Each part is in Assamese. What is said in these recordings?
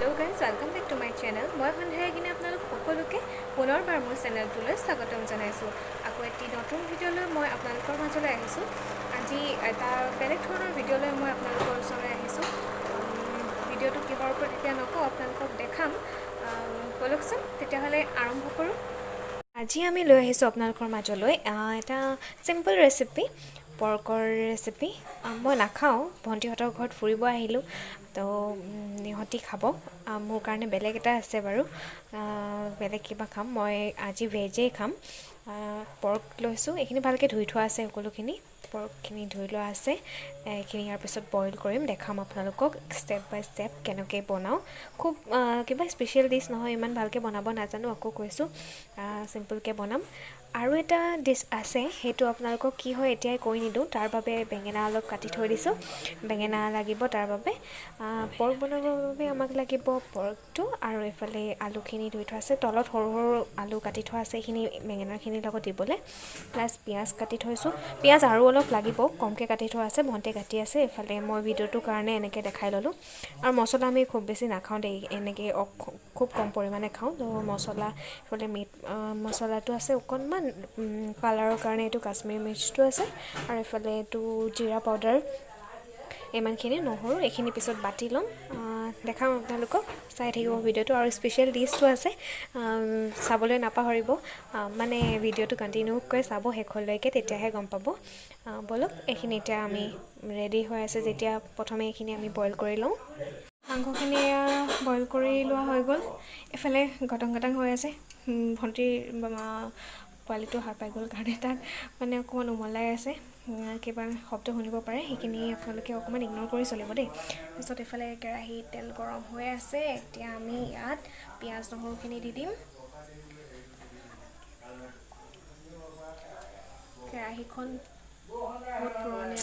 Hello guys, welcome back to my channel. মই ভন্ধাই আপোনালোক সকলোকে পুনৰবাৰ মোৰ চেনেলটোলৈ স্বাগতম জনাইছো। আকৌ এটি নতুন ভিডিঅ'লৈ মই আপোনালোকৰ মাজলৈ আহিছো। আজি এটা বেলেগ ধৰণৰ ভিডিঅ'লৈ মই আপোনালোকৰ ওচৰলৈ আহিছো। ভিডিঅ'টো কিহৰ ওপৰত এতিয়া নকওঁ, আপোনালোকক দেখাম। বলকচোন তেতিয়াহ'লে আৰম্ভ কৰোঁ। আজি আমি লৈ আহিছো আপোনালোকৰ মাজলৈ এটা সিম্পল ৰেচিপি, পৰ্কৰ ৰেচিপি। মই নাখাওঁ, ভণ্টিহঁতৰ ঘৰত ফুৰিব আহিলোঁ, তো ইহঁতি খাব। মোৰ কাৰণে বেলেগ এটা আছে বাৰু, বেলেগ কিবা খাম। মই আজি ভেজেই খাম। পৰ্ক লৈছোঁ, এইখিনি ভালকৈ ধুই থোৱা আছে। সকলোখিনি পৰ্কখিনি ধুই লোৱা আছে। এইখিনি ইয়াৰ পিছত বইল কৰিম, দেখাম আপোনালোকক ষ্টেপ বাই ষ্টেপ কেনেকৈ বনাওঁ। খুব কিবা স্পেচিয়েল ডিছ নহয়, ইমান ভালকৈ বনাব নাজানো, আকৌ কৈছোঁ চিম্পলকৈ বনাম। আৰু এটা ডিছ আছে, সেইটো আপোনালোকক কি হয় এতিয়াই কৈ নিদিওঁ। তাৰ বাবে বেঙেনা অলপ কাটি থৈ দিছোঁ, বেঙেনা লাগিব তাৰ বাবে। পৰ্ক বনাবৰ বাবে আমাক লাগিব পৰ্কটো, আৰু এইফালে আলুখিনি ধুই থোৱা আছে। তলত সৰু সৰু আলু কাটি থোৱা আছে, এইখিনি বেঙেনাখিনিৰ লগত দিবলৈ। প্লাছ পিঁয়াজ কাটি থৈছোঁ, পিঁয়াজ আৰু অলপ লাগিব, কমকৈ কাটি থোৱা আছে, ভণ্টিয়ে কাটি আছে। এইফালে মই ভিডিঅ'টোৰ কাৰণে এনেকৈ দেখাই ল'লোঁ। আৰু মছলা আমি খুব বেছি নাখাওঁ দেই, এনেকৈ খুব কম পৰিমাণে খাওঁ। তো মছলা এইফালে মিট মছলাটো আছে অকণমান কালাৰৰ কাৰণে, এইটো কাশ্মীৰী মিৰ্চটো আছে। আৰু এইফালে এইটো জিৰা পাউডাৰ, ইমানখিনি। নহৰু এইখিনি পিছত বাটি ল'ম, দেখাম আপোনালোকক। চাই থাকিব ভিডিঅ'টো। আৰু স্পেচিয়েল ডিছটো আছে, চাবলৈ নাপাহৰিব। মানে ভিডিঅ'টো কণ্টিনিউকৈ চাব শেষলৈকে, তেতিয়াহে গম পাব। ব'লক, এইখিনি এতিয়া আমি ৰেডি হৈ আছে যেতিয়া, প্ৰথমে এইখিনি আমি বইল কৰি লওঁ। মাংসখিনি বইল কৰি লোৱা হৈ গ'ল। এইফালে গটং গটং হৈ আছে। ভণ্টিৰ পোৱালিটো সাৰ পাই গ'ল কাৰণে তাক মানে অকণমান উমলাই আছে। কিবা শব্দ শুনিব পাৰে, সেইখিনি আপোনালোকে অকণমান ইগন'ৰ কৰি চলিব দেই। তাৰপিছত এইফালে কেৰাহীত তেল গৰম হৈ আছে। এতিয়া আমি ইয়াত পিঁয়াজ নহৰুখিনি দি দিম। কেৰাহীখন বহুত পুৰণি,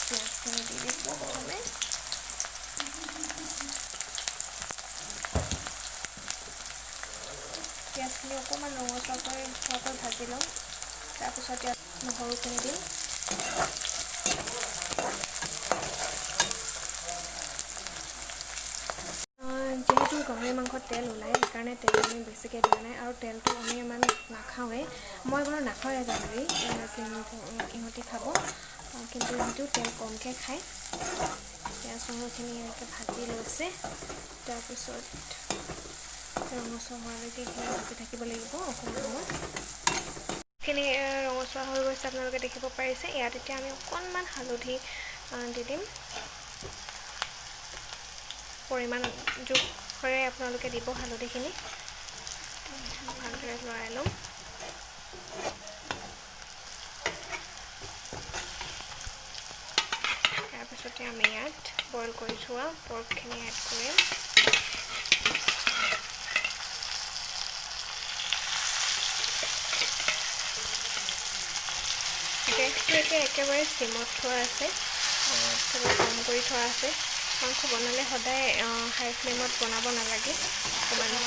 পিঁয়াজখিনি দি দিছোঁ প্ৰথমে। পিঁয়াজখিনি অকণমান ৰঙচুৱাকৈ ভাজি ল'ম। তাৰপিছত ইয়াত নহৰুখিনি দিম। যিহেতু গাহৰি মাংসত তেল ওলায়, সেইকাৰণে তেল আমি বেছিকৈ দিয়া নাই। আৰু তেলটো আমি ইমান নাখাওঁৱেই। মই বাৰু নাখাওঁৱে গাহৰি, ইহঁতি খাব, কিন্তু ইহঁতিও তেল কমকৈ খায়। পিঁয়াজ নহৰুখিনি এনেকৈ ভাজি লৈছে। তাৰপিছত ৰঙচুৱা হোৱালৈকে এইখিনি ভাজি থাকিব লাগিব অকণমান সময়। এইখিনি ৰঙচুৱা হৈ গৈছে, আপোনালোকে দেখিব পাৰিছে। ইয়াত এতিয়া আমি অকণমান হালধি দি দিম। পৰিমাণ জোখৰে আপোনালোকে দিব হালধিখিনি। ভালদৰে লৰাই ল'ম। তাৰপিছতে আমি ইয়াত বইল কৰি থোৱা পৰ্কখিনি এড কৰিম। গেছটো একেবাৰে চিমত থোৱা আছে, কম কৰি থোৱা আছে। মাংস বনালে সদায় হাই ফ্লেমত বনাব নালাগে। অকণমান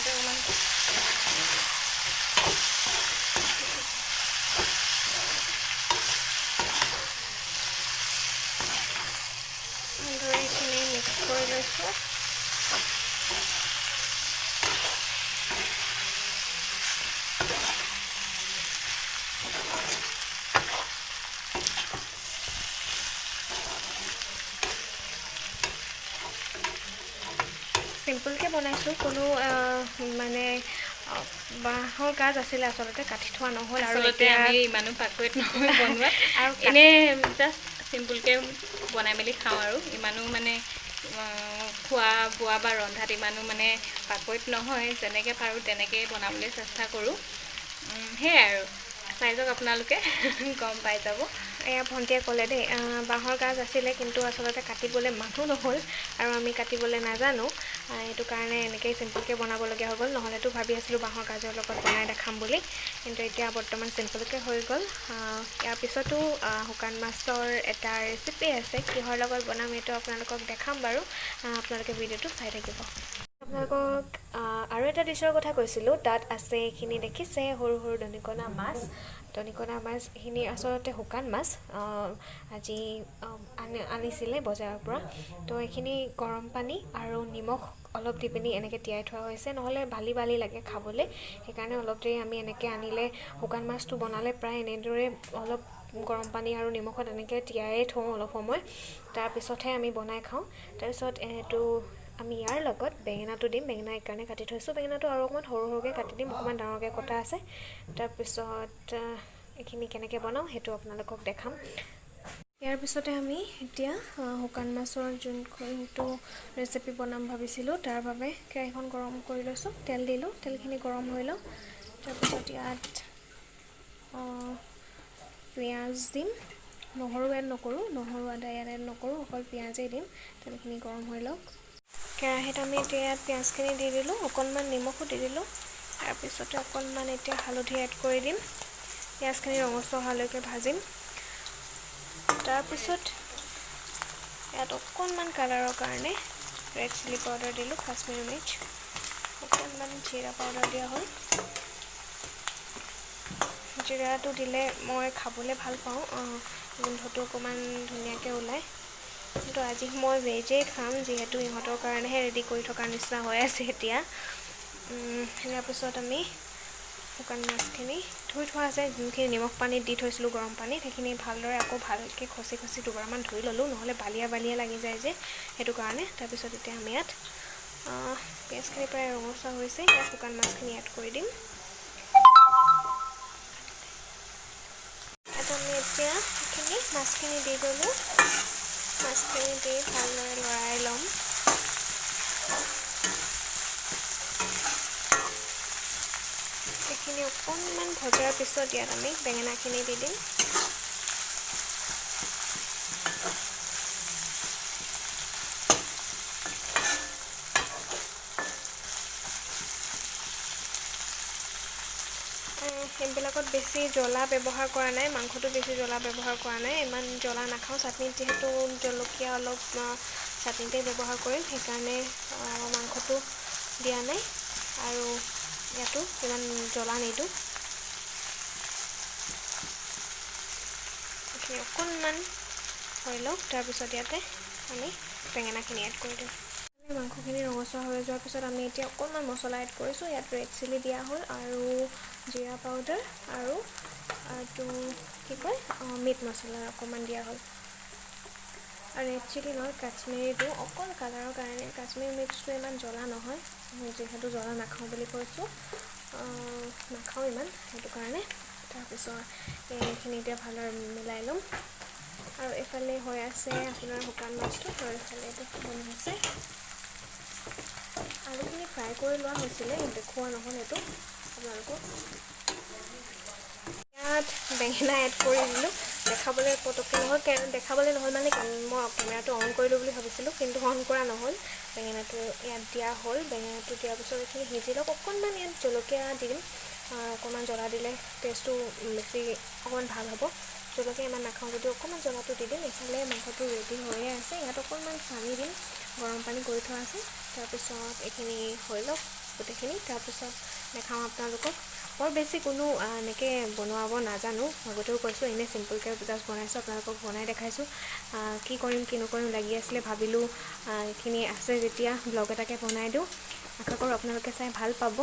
ভালদৰে এইখিনি মিক্স কৰি লৈছোঁ। চিম্পলকৈ বনাইছোঁ, কোনো মানে বাঁহৰ গাজ আছিলে আচলতে, কাটি থোৱা নহ'ল। আৰু এতিয়া আমি ইমানো পাকৈত নহয় বনোৱাত, আৰু এনেই জাষ্ট চিম্পলকৈ বনাই মেলি খাওঁ। আৰু ইমানো মানে খোৱা বোৱা বা ৰন্ধাত ইমানো মানে পাকৈত নহয়। যেনেকৈ পাৰোঁ তেনেকৈ বনাবলৈ চেষ্টা কৰোঁ। সেয়াই আৰু চাই যাওক, আপোনালোকে গম পাই যাব। এয়া ভণ্টিয়ে ক'লে দেই, বাঁহৰ গাজ আছিলে, কিন্তু আচলতে কাটিবলৈ মানুহ নহ'ল, আৰু আমি কাটিবলৈ নাজানো। সেইটো কাৰণে এনেকৈয়ে চিম্পলকৈ বনাবলগীয়া হৈ গ'ল। নহ'লেতো ভাবি আছিলোঁ বাঁহৰ গাজৰ লগত বনাই দেখাম বুলি, কিন্তু এতিয়া বৰ্তমান চিম্পলকৈ হৈ গ'ল। ইয়াৰ পিছতো শুকান মাছৰ এটা ৰেচিপি আছে, কিহৰ লগত বনাম এইটো আপোনালোকক দেখাম বাৰু। আপোনালোকে ভিডিঅ'টো চাই থাকিব। আপোনালোকক আৰু এটা ডিছৰ কথা কৈছিলোঁ, তাত আছে এইখিনি দেখিছে, সৰু সৰু দনিকণা মাছ। দনিকণা মাছ এইখিনি আচলতে শুকান মাছ, আজি আনিছিলে বজাৰৰ পৰা। তো এইখিনি গৰম পানী আৰু নিমখ অলপ দি পিনি এনেকৈ তিয়াই থোৱা হৈছে, নহ'লে বালি বালি লাগে খাবলৈ। সেইকাৰণে অলপ দেৰি আমি এনেকৈ আনিলে শুকান মাছটো বনালে প্ৰায় এনেদৰে অলপ গৰম পানী আৰু নিমখত এনেকৈ তিয়াই থওঁ অলপ সময়, তাৰপিছতহে আমি বনাই খাওঁ। তাৰপিছত এইটো আমি ইয়াৰ লগত বেঙেনাটো দিম। বেঙেনা এইকাৰণে কাটি থৈছোঁ, বেঙেনাটো আৰু অকণমান সৰু সৰুকৈ কাটি দিম, অকণমান ডাঙৰকৈ কটা আছে। তাৰপিছত এইখিনি কেনেকৈ বনাওঁ সেইটো আপোনালোকক দেখাম। ইয়াৰ পিছতে আমি এতিয়া শুকান মাছৰ যোনটো ৰেচিপি বনাম ভাবিছিলোঁ তাৰ বাবে কেৰাহীখন গৰম কৰি লৈছোঁ, তেল দিলোঁ, তেলখিনি গৰম হৈ লওক। তাৰপিছত ইয়াত পিঁয়াজ দিম, নহৰু এড নকৰোঁ, নহৰু আদা ইয়াত এড নকৰোঁ, অকল পিঁয়াজেই দিম। তেলখিনি গৰম হৈ লওক। কেৰাহীত আমি এতিয়া ইয়াত পিঁয়াজখিনি দি দিলোঁ, অকণমান নিমখো দি দিলোঁ। তাৰপিছতে অকণমান এতিয়া হালধি এড কৰি দিম, পিঁয়াজখিনি ৰঙচুৱা হোৱালৈকে ভাজিম। তাৰপিছত ইয়াত অকণমান কালাৰৰ কাৰণে ৰেড চিলি পাউডাৰ দিলোঁ, কাশ্মীৰী মিৰ্চ, অকণমান জিৰা পাউডাৰ দিয়া হ'ল। জিৰাটো দিলে মই খাবলৈ ভাল পাওঁ, গোন্ধটো অকণমান ধুনীয়াকৈ ওলায়। কিন্তু আজি মই ভেজেই খাম, যিহেতু ইহঁতৰ কাৰণেহে ৰেডি কৰি থকাৰ নিচিনা হৈ আছে এতিয়া। তাৰপিছত আমি শুকান মাছখিনি ধুই থোৱা আছে, যোনখিনি নিমখ পানীত দি থৈছিলোঁ গৰম পানীত, সেইখিনি ভালদৰে আকৌ ভালকৈ খচি খচি দুবাৰমান ধুই ল'লোঁ, নহ'লে বালিয়া বালিয়া লাগি যায় যে, সেইটো কাৰণে। তাৰপিছত এতিয়া আমি ইয়াত পিঁয়াজখিনি প্ৰায় ৰঙচুৱা হৈছে, ইয়াত শুকান মাছখিনি এড কৰি দিম। আমি এতিয়া সেইখিনি মাছখিনি দি দিলোঁ, মাছখিনি দি ভালদৰে লৰাই ল'ম। এইখিনি অকণমান ভজাৰ পিছত ইয়াত আমি বেঙেনাখিনি দি দিম। সেইবিলাকত বেছি জ্বলা ব্যৱহাৰ কৰা নাই, মাংসটো বেছি জ্বলা ব্যৱহাৰ কৰা নাই, ইমান জ্বলা নাখাওঁ। চাটনিত যিহেতু জলকীয়া অলপ চাটনিতে ব্যৱহাৰ কৰিম, সেইকাৰণে মাংসটো দিয়া নাই আৰু ইয়াতো ইমান জ্বলা নিদিওঁ। এইখিনি অকণমান হৈ লওক, তাৰপিছত ইয়াতে আমি বেঙেনাখিনি এড কৰি দিম। মাংসখিনি ৰঙচুৱা হৈ যোৱাৰ পিছত আমি এতিয়া অকণমান মছলা এড কৰিছোঁ। ইয়াত ৰেড চিলি দিয়া হ'ল আৰু জিৰা পাউডাৰ আৰু এইটো কি কয় মিট মছলা অকণমান দিয়া হ'ল। আৰু ৰেড চিলি নহয়, কাশ্মীৰীটো অকল কালাৰৰ কাৰণে। কাশ্মীৰী মিৰ্চটো ইমান জ্বলা নহয়, যিহেতু জ্বলা নাখাওঁ বুলি কৈছোঁ, নাখাওঁ ইমান, সেইটো কাৰণে। তাৰপিছত এইখিনি এতিয়া ভালদৰে মিলাই ল'ম। আৰু এইফালে হৈ আছে আপোনাৰ শুকান মাছটো, আৰু এইফালে এইটো বনি আছে। আলুখিনি ফ্ৰাই কৰি লোৱা হৈছিলে, দেখুওৱা নহ'ল সেইটো আপোনালোকক। ইয়াত বেঙেনা এড কৰি দিলোঁ, দেখাবলৈ পটককৈ নহ'ল, দেখাবলৈ নহ'ল মানে মই কেমেৰাটো অন কৰিলোঁ বুলি ভাবিছিলোঁ, কিন্তু অন কৰা নহ'ল। বেঙেনাটো ইয়াত দিয়া হ'ল, বেঙেনাটো দিয়াৰ পিছত এইখিনি সিজি লওক। অকণমান ইয়াত জলকীয়া দি দিম, অকণমান জ্বলা দিলে টেষ্টটো বেছি অকণমান ভাল হ'ব। জলকীয়া ইমান নাখাওঁ যদিও অকণমান জ্বলাটো দি দিম। এইফালে মাংসটো ৰেডি হৈয়ে আছে, ইয়াত অকণমান পানী দিম, গৰম পানী কৰি থোৱা আছে। তাৰপিছত এইখিনি হৈ লওক গোটেইখিনি, তাৰপিছত দেখাওঁ আপোনালোকক। বৰ বেছি কোনো এনেকৈ বনোৱাব নাজানো, আগতেও কৈছোঁ, এনেই চিম্পুলকৈ জাষ্ট বনাইছোঁ, আপোনালোকক বনাই দেখাইছোঁ। কি কৰিম কি নকৰিম লাগি আছিলে, ভাবিলোঁ এইখিনি আছে যেতিয়া ব্লগ এটাকে বনাই দিওঁ। আশা কৰোঁ আপোনালোকে চাই ভাল পাব,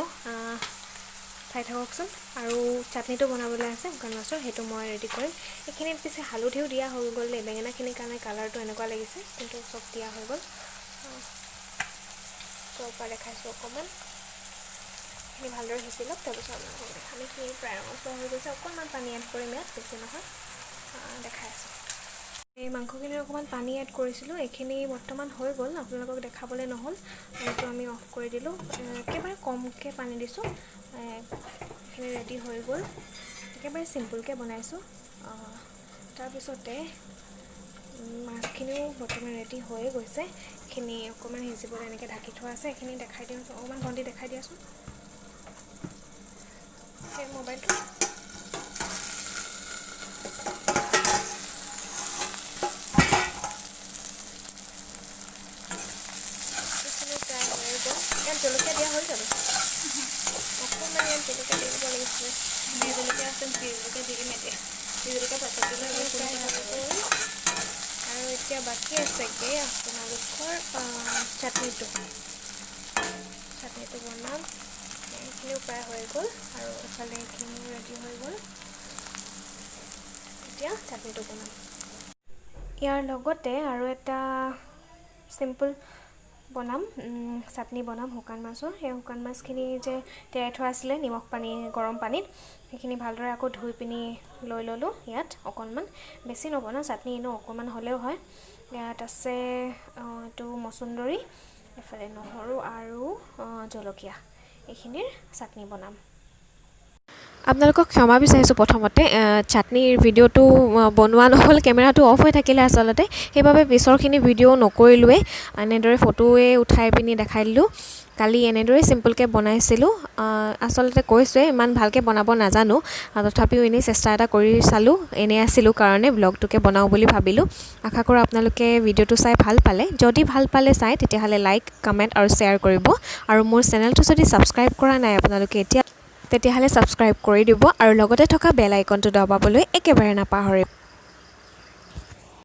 চাই থাককচোন। আৰু চাটনিটো বনাবলৈ আছে শুকান মাছৰ, সেইটো মই ৰেডি কৰিম। এইখিনিত পিছে হালধিও দিয়া হৈ গ'ল, বেঙেনাখিনিৰ কাৰণে কালাৰটো এনেকুৱা লাগিছে, কিন্তু চব দিয়া হৈ গ'ল। চৰপৰা দেখাইছোঁ অকণমান, এইখিনি ভালদৰে সিঁচি লওক। তাৰপিছত আপোনালোকক দেখাম, এইখিনি প্ৰায় ৰঙচুৱা হৈ গৈছে, অকণমান পানী এড কৰিম ইয়াত, বেছি নহয়, দেখাই আছোঁ। এই মাংসখিনিৰ অকণমান পানী এড কৰিছিলোঁ, এইখিনি বৰ্তমান হৈ গ'ল, আপোনালোকক দেখাবলৈ নহ'ল, এইটো আমি অফ কৰি দিলোঁ। একেবাৰে কমকৈ পানী দিছোঁ, এইখিনি ৰেডি হৈ গ'ল। একেবাৰে চিম্পুলকৈ বনাইছোঁ। তাৰপিছতে মাছখিনিও বৰ্তমান ৰেডি হৈয়ে গৈছে, এইখিনি অকণমান সিজিবলৈ এনেকৈ ঢাকি থোৱা আছে, এইখিনি দেখাই দিওঁ। অকণমান ভণ্টি দেখাই দিয়াচোন সেই মোবাইলটো। এইখিনি প্ৰায় হৈয়ে গ'ল। ইয়াত জলকীয়া দিয়া হৈ যাব, অকণমান ইয়াত জলকীয়া দি দিব লাগিছিলে। জলকীয়া আছে, জলকীয়া দি দিম এতিয়া, জলকীয়া পাছত দিলে আৰু এতিয়া বাকী আছেগৈ আপোনালোকৰ চাটনিটো। এইটো বনাম এইখিনিও প্ৰায় হৈ গ'ল আৰু এফালে এইখিনিও ৰেডি হৈ গ'ল এতিয়া চাটনিটো বনাম ইয়াৰ লগতে আৰু এটা চিম্পল বনাম চাটনি বনাম শুকান মাছৰ সেই শুকান মাছখিনি যে তিয়াই থোৱা আছিলে নিমখ পানী গৰম পানীত সেইখিনি ভালদৰে আকৌ ধুই পিনি লৈ ল'লোঁ ইয়াত অকণমান বেছি নবনাওঁ চাটনি এনেও অকণমান হ'লেও হয় ইয়াত আছে এইটো মচুন্দৰী এফালে নহৰু আৰু জলকীয়া এইখিনিৰ চাটনি বনাম আপোনালোকক ক্ষমা বিচাৰিছোঁ প্ৰথমতে চাটনিৰ ভিডিঅ'টো বনোৱা নহ'ল কেমেৰাটো অফ হৈ থাকিলে আচলতে সেইবাবে পিছৰখিনি ভিডিঅ' নকৰিলোৱে এনেদৰে ফটোৱে উঠাই পিনি দেখাই দিলোঁ কালি এনেদৰে চিম্পলকৈ বনাইছিলোঁ আচলতে কৈছোৱে ইমান ভালকৈ বনাব নাজানো তথাপিও এনেই চেষ্টা এটা কৰি চালোঁ এনেই আছিলোঁ কাৰণে ব্লগটোকে বনাওঁ বুলি ভাবিলোঁ আশা কৰোঁ আপোনালোকে ভিডিঅ'টো চাই ভাল পালে যদি ভাল পালে চাই তেতিয়াহ'লে লাইক কমেণ্ট আৰু শ্বেয়াৰ কৰিব আৰু মোৰ চেনেলটো যদি ছাবস্ক্ৰাইব কৰা নাই আপোনালোকে তেতিয়াহ'লে ছাবস্ক্ৰাইব কৰি দিব আৰু লগতে থকা বেল আইকনটো দবাবলৈ একেবাৰে নাপাহৰিব